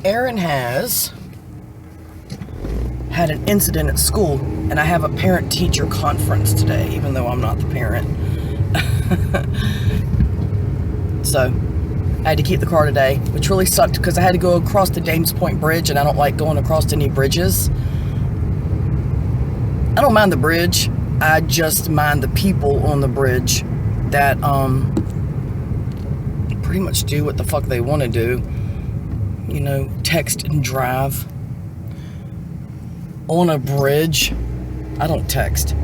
Aaron has had an incident at school, and I have a parent-teacher conference today, even though I'm not the parent. So, I had to keep the car today, which really sucked because I had to go across the Dames Point Bridge, and I don't like going across any bridges. I don't mind the bridge. I just mind the people on the bridge that pretty much do what the fuck they want to do. You know, text and drive on a bridge. I don't text.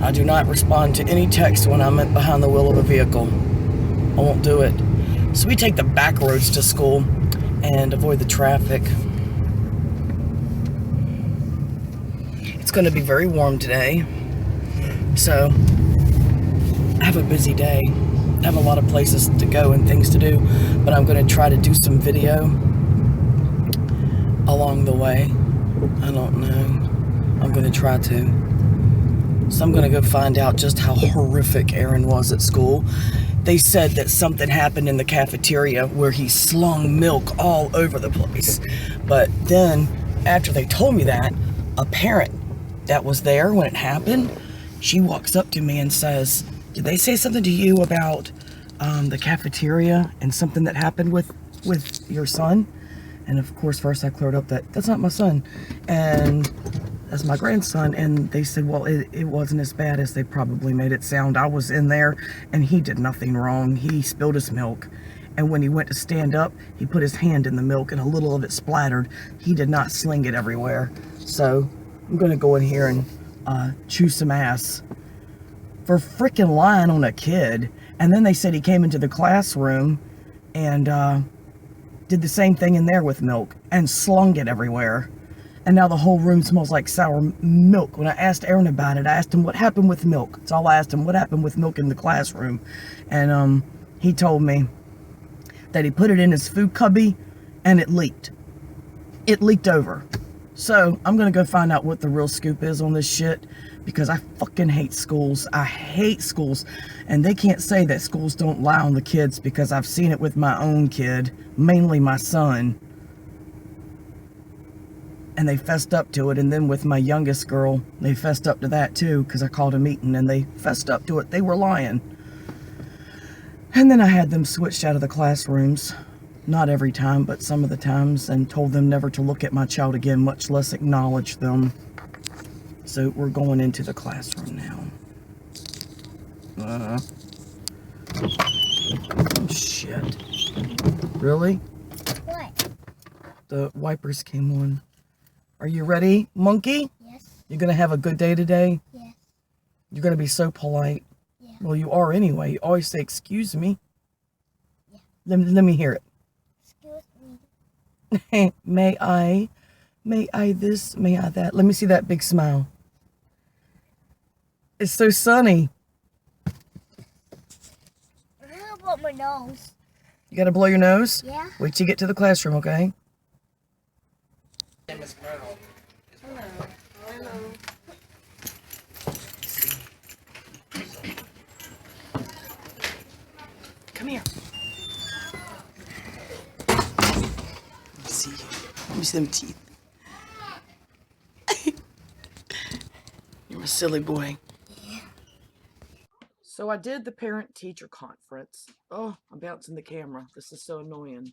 I do not respond to any text when I'm behind the wheel of a vehicle. I won't do it. So we take the back roads to school and avoid the traffic. It's going to be very warm today. So I have a busy day. I have a lot of places to go and things to do, but I'm going to try to do some video along the way. I don't know. I'm going to try to. So I'm going to go find out just how horrific Aaron was at school. They said that something happened in the cafeteria where he slung milk all over the place. But then, after they told me that, a parent that was there when it happened, she walks up to me and says, "Did they say something to you about the cafeteria and something that happened with your son?" And of course, first I cleared up that that's not my son, and that's my grandson. And they said, well, it wasn't as bad as they probably made it sound. I was in there, and he did nothing wrong. He spilled his milk, and when he went to stand up, he put his hand in the milk, and a little of it splattered. He did not sling it everywhere. So I'm gonna go in here and chew some ass for freaking lying on a kid. And then they said he came into the classroom and did the same thing in there with milk and slung it everywhere. And now the whole room smells like sour milk. When I asked Aaron about it, I asked him what happened with milk. That's all I asked him, what happened with milk in the classroom. And he told me that he put it in his food cubby and it leaked. It leaked over. So I'm gonna go find out what the real scoop is on this shit, because I fucking hate schools. I hate schools. And they can't say that schools don't lie on the kids, because I've seen it with my own kid, mainly my son. And they fessed up to it. And then with my youngest girl, they fessed up to that too, because I called a meeting and they fessed up to it. They were lying. And then I had them switched out of the classrooms. Not every time, but some of the times, and told them never to look at my child again, much less acknowledge them. So we're going into the classroom now. Oh shit. Really? What? The wipers came on. Are you ready, monkey? Yes. You're gonna have a good day today? Yes. You're gonna be so polite. Yeah. Well, you are anyway. You always say, "Excuse me." Yeah. Let me hear it. Excuse me. May I this, may I that. Let me see that big smile. It's so sunny. I gotta blow my nose. You gotta blow your nose? Yeah. Wait till you get to the classroom, okay? Hello. Hello. Come here. Let me see them teeth. You're a silly boy. Yeah. So I did the parent-teacher conference. Oh, I'm bouncing the camera. This is so annoying.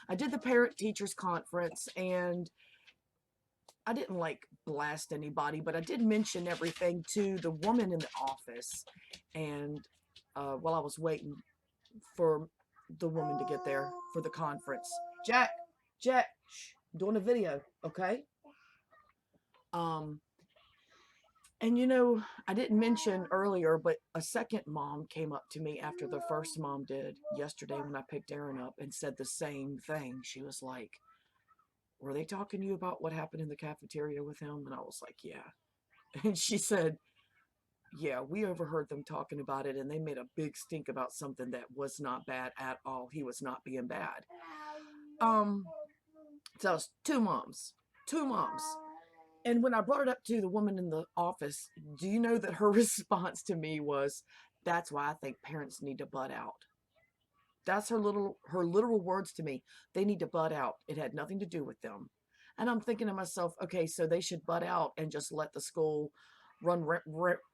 I did the parent-teachers conference, and I didn't like blast anybody, but I did mention everything to the woman in the office. And while I was waiting for the woman to get there for the conference, Jack, shh, I'm doing a video, okay? And you know, I didn't mention earlier, but a second mom came up to me after the first mom did yesterday when I picked Aaron up, and said the same thing. She was like, "Were they talking to you about what happened in the cafeteria with him?" And I was like, "Yeah." And she said, "Yeah, we overheard them talking about it, and they made a big stink about something that was not bad at all. He was not being bad." So it's two moms. Two moms. And when I brought it up to the woman in the office, do you know that her response to me was, "That's why I think parents need to butt out." That's her literal words to me. They need to butt out. It had nothing to do with them. And I'm thinking to myself, okay, so they should butt out and just let the school run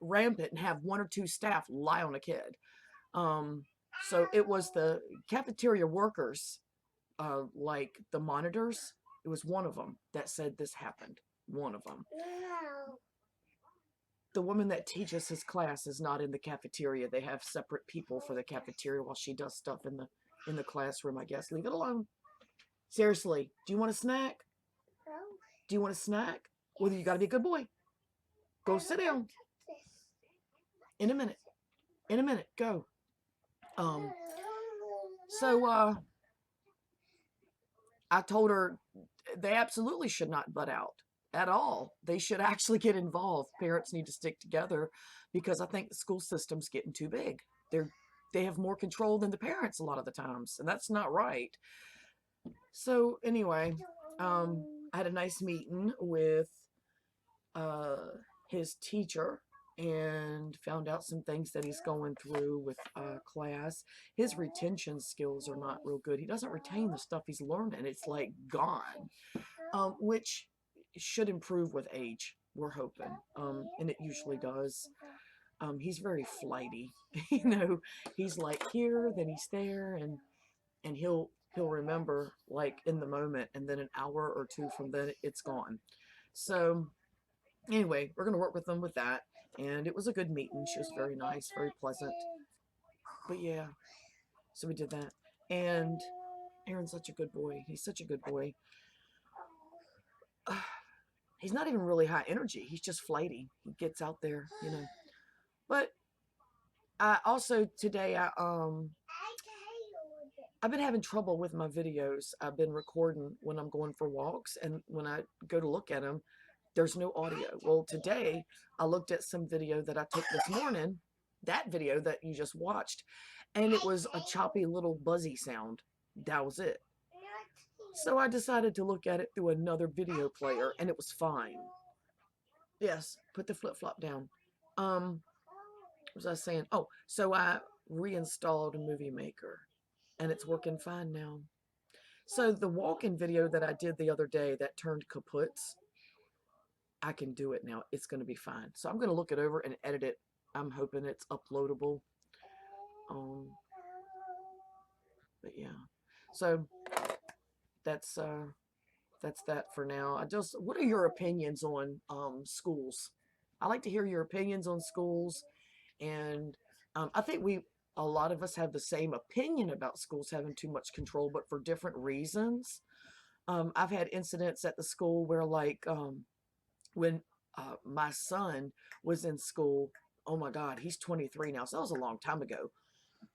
rampant and have one or two staff lie on a kid. Um, so it was the cafeteria workers, like the monitors. It was one of them that said this happened. One of them. The woman that teaches his class is not in the cafeteria. They have separate people for the cafeteria while she does stuff in the classroom, I guess. Leave it alone. Seriously, do you want a snack? Do you want a snack? Well, you got to be a good boy. Go sit down. In a minute. In a minute. Go. So I told her they absolutely should not butt out at all. They should actually get involved. Parents need to stick together because I think the school system's getting too big. They have more control than the parents a lot of the times, and that's not right. So anyway, I had a nice meeting with his teacher and found out some things that he's going through with class. His retention skills are not real good. He doesn't retain the stuff he's learning. It's like gone, which should improve with age, we're hoping, and it usually does. He's very flighty. You know, he's like here, then he's there, and he'll remember like in the moment, and then an hour or two from then it's gone. So anyway, we're going to work with them with that. And it was a good meeting. She was very nice, very pleasant. But yeah, so we did that. And Aaron's such a good boy. He's such a good boy. He's not even really high energy. He's just flighty. He gets out there, you know. But I also today, I've been having trouble with my videos. I've been recording when I'm going for walks, and when I go to look at them, there's no audio. Well, today I looked at some video that I took this morning, that video that you just watched, and it was a choppy little buzzy sound. That was it. So I decided to look at it through another video player, and it was fine. Yes, put the flip-flop down. What was I saying? Oh, so I reinstalled a Movie Maker, and it's working fine now. So the walk-in video that I did the other day that turned kaputs, I can do it now. It's going to be fine. So I'm going to look it over and edit it. I'm hoping it's uploadable. But yeah. So that's that for now. What are your opinions on schools? I like to hear your opinions on schools, and I think a lot of us have the same opinion about schools having too much control, but for different reasons. I've had incidents at the school where, like, when my son was in school, oh my God, he's 23 now, so that was a long time ago.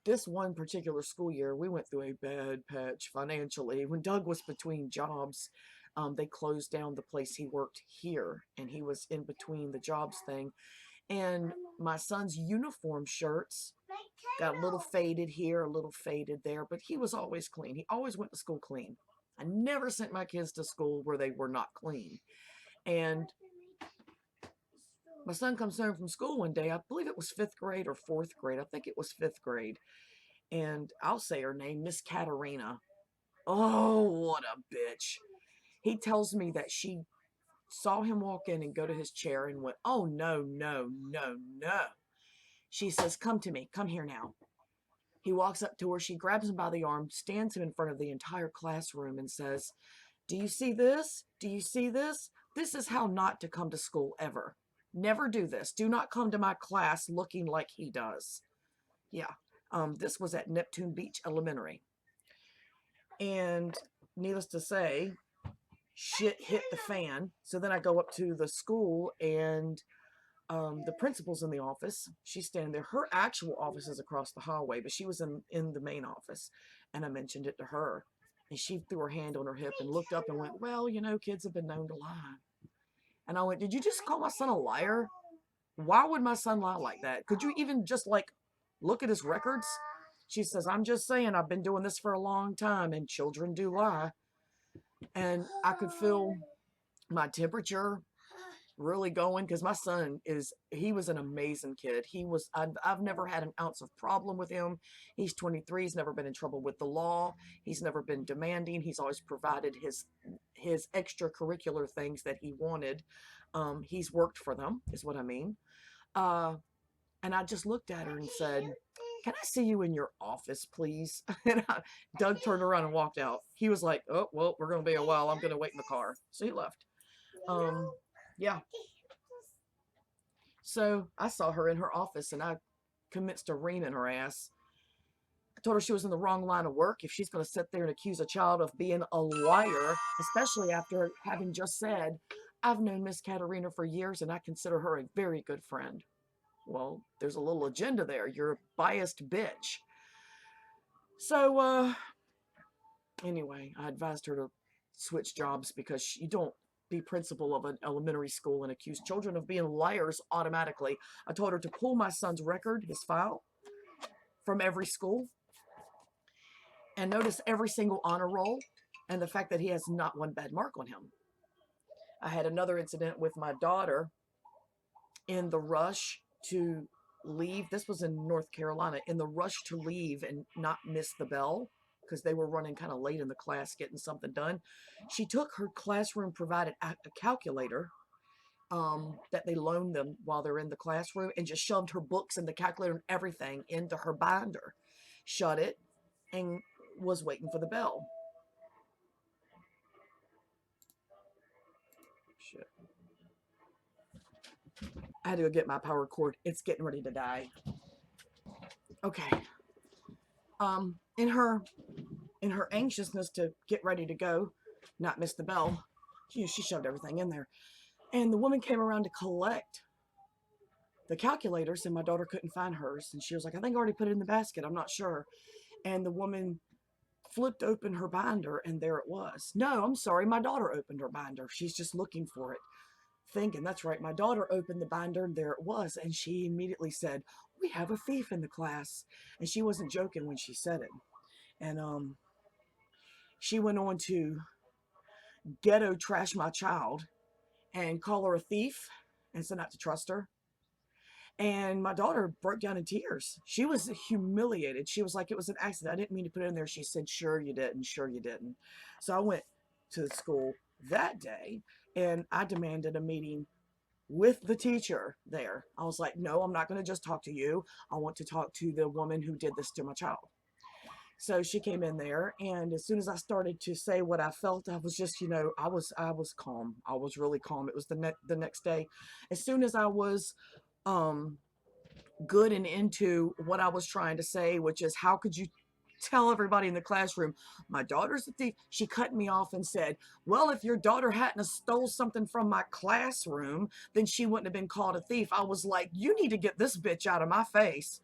This one particular school year, we went through a bad patch financially. When Doug was between jobs, they closed down the place he worked here, and he was in between the jobs thing. And my son's uniform shirts got a little faded here, a little faded there, but he was always clean. He always went to school clean. I never sent my kids to school where they were not clean. And my son comes home from school one day. I believe it was 5th grade or 4th grade. I think it was 5th grade. And I'll say her name, Miss Katerina. Oh, what a bitch. He tells me that she saw him walk in and go to his chair and went, oh, no, no, no, no. She says, come to me. Come here now. He walks up to her. She grabs him by the arm, stands him in front of the entire classroom and says, do you see this? Do you see this? This is how not to come to school ever. Never do this. Do not come to my class looking like he does. Yeah. This was at Neptune Beach Elementary. And needless to say, shit hit the fan. So then I go up to the school, and the principal's in the office. She's standing there. Her actual office is across the hallway, but she was in the main office. And I mentioned it to her. And she threw her hand on her hip and looked up and went, well, you know, kids have been known to lie. And I went, did you just call my son a liar? Why would my son lie like that? Could you even just, like, look at his records? She says, I'm just saying, I've been doing this for a long time, and children do lie. And I could feel my temperature really going, because my son he was an amazing kid. I've never had an ounce of problem with him. He's 23. He's never been in trouble with the law. He's never been demanding. He's always provided his extracurricular things that he wanted. He's worked for them, is what I mean. uh and I just looked at her and said, "Can I see you in your office, please?" Doug turned around and walked out. He was like, "Oh, well, we're going to be a while. I'm going to wait in the car." So he left. Yeah. So I saw her in her office and I commenced to ream in her ass. I told her she was in the wrong line of work if she's going to sit there and accuse a child of being a liar, especially after having just said, "I've known Miss Katerina for years and I consider her a very good friend." Well, there's a little agenda there. You're a biased bitch. So, anyway, I advised her to switch jobs because you don't be principal of an elementary school and accuse children of being liars automatically. I told her to pull my son's record, his file, from every school and notice every single honor roll and the fact that he has not one bad mark on him. I had another incident with my daughter in the rush to leave. This was in North Carolina, in the rush to leave and not miss the bell because they were running kind of late in the class getting something done. She took her classroom provided a calculator that they loaned them while they're in the classroom and just shoved her books and the calculator and everything into her binder, shut it, and was waiting for the bell. Shit. I had to go get my power cord. It's getting ready to die. Okay. In her anxiousness to get ready to go, not miss the bell, she shoved everything in there. And the woman came around to collect the calculators, and my daughter couldn't find hers. And she was like, "I think I already put it in the basket. I'm not sure." And the woman flipped open her binder, and there it was. "No, I'm sorry. My daughter opened her binder. She's just looking for it." Thinking, that's right. My daughter opened the binder, and there it was. And she immediately said, "We have a thief in the class." And she wasn't joking when she said it. And she went on to ghetto trash my child and call her a thief and said not to trust her. And my daughter broke down in tears. She was humiliated. She was like, "It was an accident. I didn't mean to put it in there." She said, "Sure you didn't. Sure you didn't." So I went to the school that day and I demanded a meeting with the teacher there. I was like, "No, I'm not going to just talk to you. I want to talk to the woman who did this to my child." So she came in there, and as soon as I started to say what I felt, I was just, I was calm. I was really calm. It was the next day. As soon as I was good and into what I was trying to say, which is, how could you tell everybody in the classroom my daughter's a thief? She cut me off and said, "Well, if your daughter hadn't stole something from my classroom, then she wouldn't have been called a thief." I was like, "You need to get this bitch out of my face."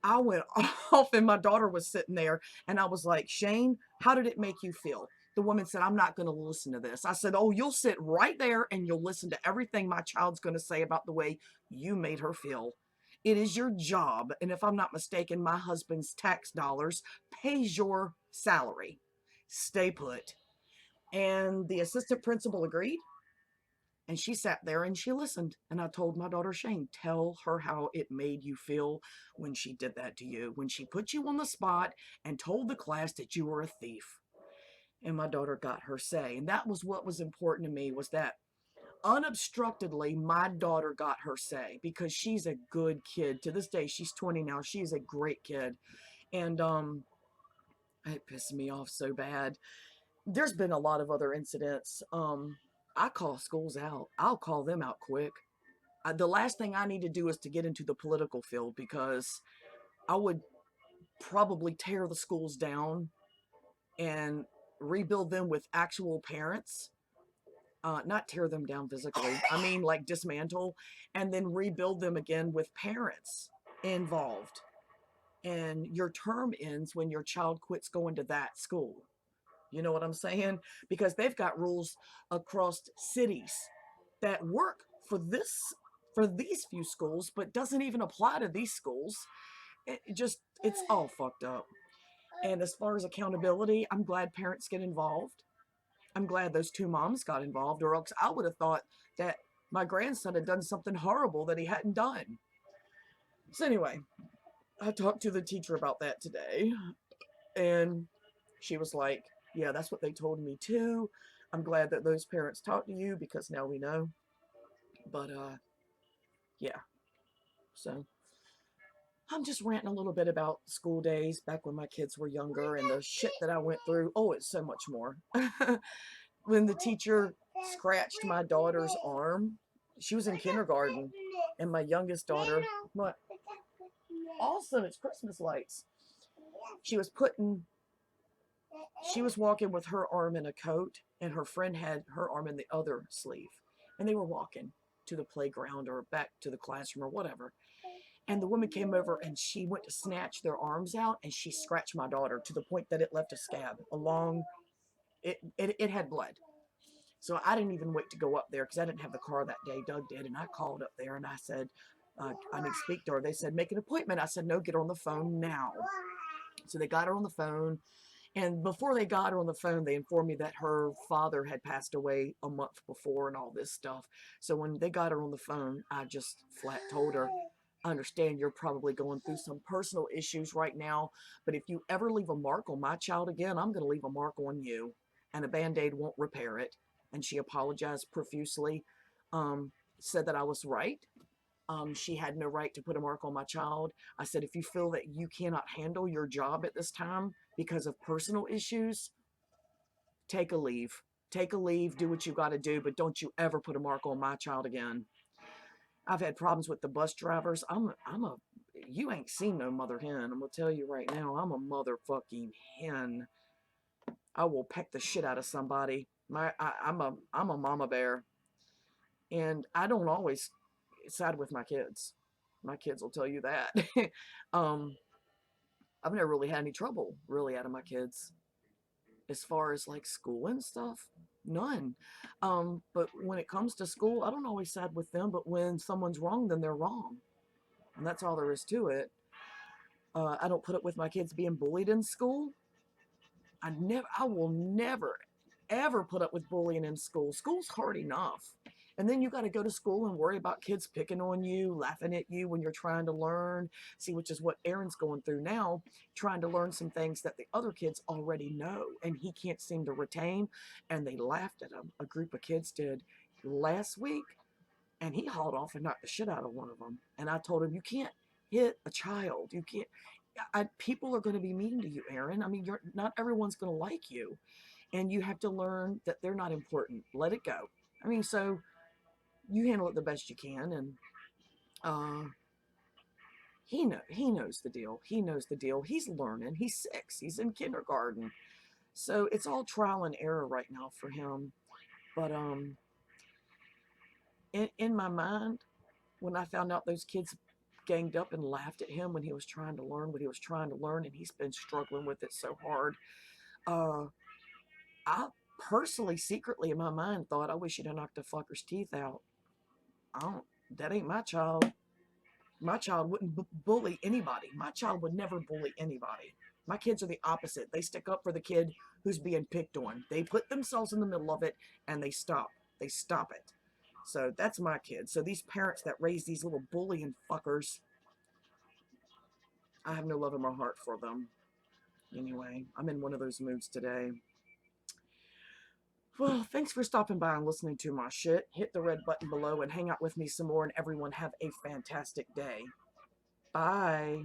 I went off and my daughter was sitting there and I was like, "Shane, how did it make you feel?" The woman said, "I'm not going to listen to this." I said, "Oh, you'll sit right there and you'll listen to everything my child's going to say about the way you made her feel. It is your job. And if I'm not mistaken, my husband's tax dollars pays your salary. Stay put." And the assistant principal agreed. And she sat there and she listened. And I told my daughter, "Shane, tell her how it made you feel when she did that to you, when she put you on the spot and told the class that you were a thief." And my daughter got her say. And that was what was important to me, was that unobstructedly my daughter got her say, because she's a good kid. To this day, she's 20 now. She's a great kid. And it pissed me off so bad. There's been a lot of other incidents. I call schools out. I'll call them out quick. The last thing I need to do is to get into the political field, because I would probably tear the schools down and rebuild them with actual parents. Not tear them down physically. I mean, like, dismantle and then rebuild them again with parents involved. And your term ends when your child quits going to that school. You know what I'm saying? Because they've got rules across cities that work for these few schools, but doesn't even apply to these schools. It's all fucked up. And as far as accountability, I'm glad parents get involved. I'm glad those two moms got involved, or else I would have thought that my grandson had done something horrible that he hadn't done. So anyway, I talked to the teacher about that today, and she was like, yeah, that's what they told me too. I'm glad that those parents talked to you because now we know. But yeah. So I'm just ranting a little bit about school days back when my kids were younger and the shit that I went through. Oh, it's so much more. When the teacher scratched my daughter's arm, she was in kindergarten, and my youngest daughter, what? Awesome, it's Christmas lights. She was putting, she was walking with her arm in a coat, and her friend had her arm in the other sleeve. And they were walking to the playground or back to the classroom or whatever. And the woman came over and she went to snatch their arms out, and she scratched my daughter to the point that it left a scab along, it had blood. So I didn't even wait to go up there because I didn't have the car that day. Doug did, and I called up there and I said, I need to speak to her. They said, make an appointment. I said, no, get her on the phone now. So they got her on the phone. And before they got her on the phone, they informed me that her father had passed away a month before and all this stuff. So when they got her on the phone, I just flat told her, I understand you're probably going through some personal issues right now, but if you ever leave a mark on my child again, I'm going to leave a mark on you, and a Band-Aid won't repair it. And she apologized profusely, said that I was right. She had no right to put a mark on my child. I said, if you feel that you cannot handle your job at this time because of personal issues, take a leave. Take a leave, do what you got to do, but don't you ever put a mark on my child again. I've had problems with the bus drivers. You ain't seen no mother hen. I'm going to tell you right now, I'm a motherfucking hen. I will peck the shit out of somebody. I'm a mama bear. And I don't always side with my kids. My kids will tell you that. um, I've never really had any trouble really out of my kids as far as like school and stuff. None. But when it comes to school, I don't always side with them. But when someone's wrong, then they're wrong, and that's all there is to it. I don't put up with my kids being bullied in school. I will never, ever put up with bullying in school. School's hard enough. And then you got to go to school and worry about kids picking on you, laughing at you when you're trying to learn. See, which is what Aaron's going through now, trying to learn some things that the other kids already know and he can't seem to retain. And they laughed at him. A group of kids did last week, and he hauled off and knocked the shit out of one of them. And I told him, you can't hit a child. You can't. People are going to be mean to you, Aaron. I mean, not everyone's going to like you, and you have to learn that they're not important. Let it go. I mean, so you handle it the best you can, and uh, he knows the deal. He knows the deal. He's learning. He's 6. He's in kindergarten, so it's all trial and error right now for him. But in my mind, when I found out those kids ganged up and laughed at him when he was trying to learn what he was trying to learn, and he's been struggling with it so hard. Uh, I personally, secretly in my mind, thought, I wish you'd have knocked the fucker's teeth out. I don't. That ain't my child. My child wouldn't bully anybody. My child would never bully anybody. My kids are the opposite. They stick up for the kid who's being picked on. They put themselves in the middle of it and they stop. They stop it. So that's my kid. So these parents that raise these little bullying fuckers, I have no love in my heart for them. Anyway, I'm in one of those moods today. Well, thanks for stopping by and listening to my shit. Hit the red button below and hang out with me some more, and everyone have a fantastic day. Bye.